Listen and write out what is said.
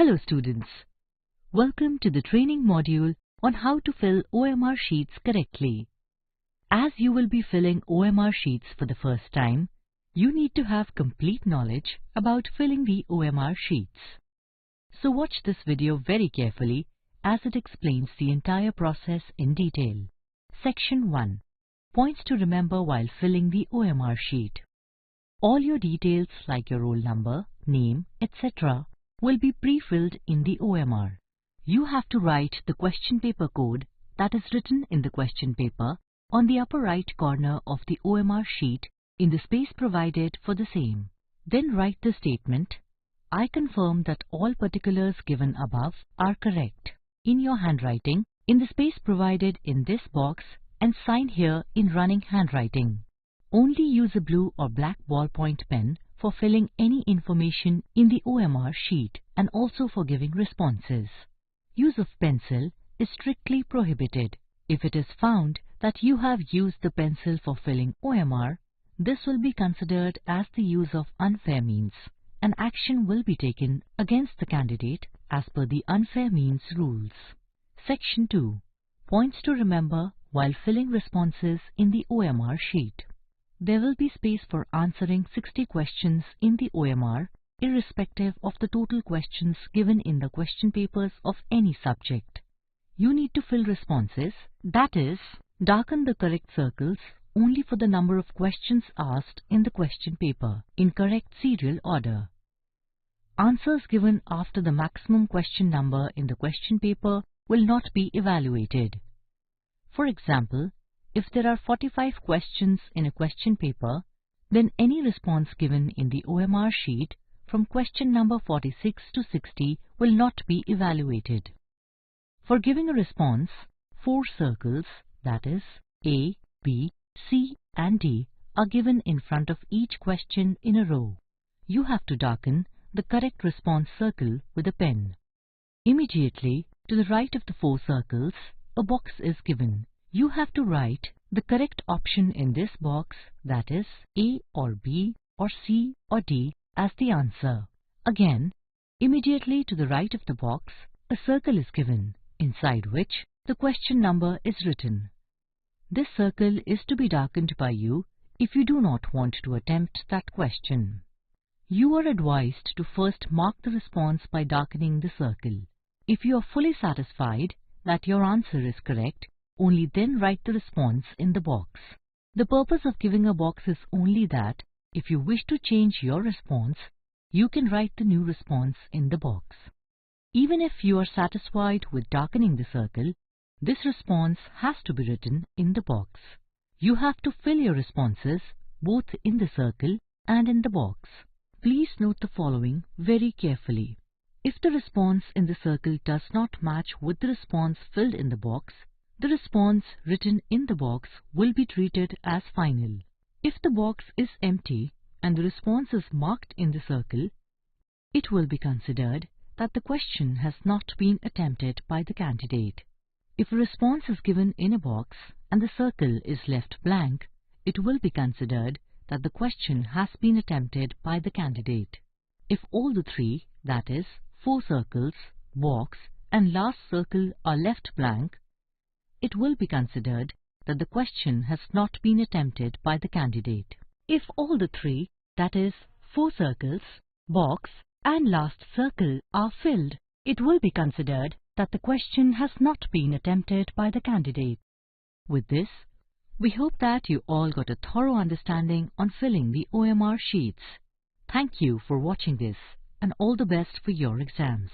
Hello students, welcome to the training module on how to fill OMR sheets correctly. As you will be filling OMR sheets for the first time, you need to have complete knowledge about filling the OMR sheets. So watch this video very carefully as it explains the entire process in detail. Section 1. Points to remember while filling the OMR sheet. All your details like your roll number, name, etc. will be pre-filled in the OMR. You have to write the question paper code that is written in the question paper on the upper right corner of the OMR sheet in the space provided for the same. Then write the statement, "I confirm that all particulars given above are correct," in your handwriting in the space provided in this box and sign here in running handwriting. Only use a blue or black ballpoint pen for filling any information in the OMR sheet and also for giving responses. Use of pencil is strictly prohibited. If it is found that you have used the pencil for filling OMR, this will be considered as the use of unfair means, and action will be taken against the candidate as per the unfair means rules. Section 2. Points to remember while filling responses in the OMR sheet. There will be space for answering 60 questions in the OMR, irrespective of the total questions given in the question papers of any subject. You need to fill responses, that is, darken the correct circles only for the number of questions asked in the question paper, in correct serial order. Answers given after the maximum question number in the question paper will not be evaluated. For example, if there are 45 questions in a question paper, then any response given in the OMR sheet from question number 46 to 60 will not be evaluated. For giving a response, 4 circles, that is, A, B, C and D, are given in front of each question in a row. You have to darken the correct response circle with a pen. Immediately to the right of the 4 circles, a box is given. You have to write the correct option in this box, that is, A or B or C or D, as the answer. Again, immediately to the right of the box, a circle is given, inside which the question number is written. This circle is to be darkened by you if you do not want to attempt that question. You are advised to first mark the response by darkening the circle. If you are fully satisfied that your answer is correct, only then write the response in the box. The purpose of giving a box is only that if you wish to change your response, you can write the new response in the box. Even if you are satisfied with darkening the circle, this response has to be written in the box. You have to fill your responses both in the circle and in the box. Please note the following very carefully. If the response in the circle does not match with the response filled in the box, the response written in the box will be treated as final. If the box is empty and the response is marked in the circle, it will be considered that the question has not been attempted by the candidate. If a response is given in a box and the circle is left blank, it will be considered that the question has been attempted by the candidate. If all the 3, that is, 4 circles, box and last circle are left blank, it will be considered that the question has not been attempted by the candidate. If all the 3, that is, 4 circles, box and last circle are filled, it will be considered that the question has not been attempted by the candidate. With this, we hope that you all got a thorough understanding on filling the OMR sheets. Thank you for watching this and all the best for your exams.